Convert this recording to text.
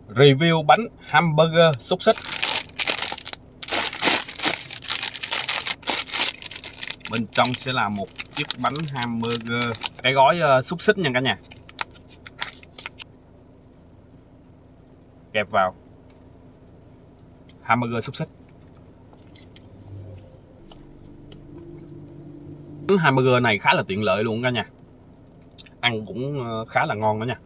Review bánh hamburger xúc xích. Bên trong sẽ là một chiếc bánh hamburger, cái gói xúc xích nha cả nhà. Kẹp vào hamburger xúc xích. Bánh hamburger này khá là tiện lợi luôn cả nhà. Ăn cũng khá là ngon đó nha.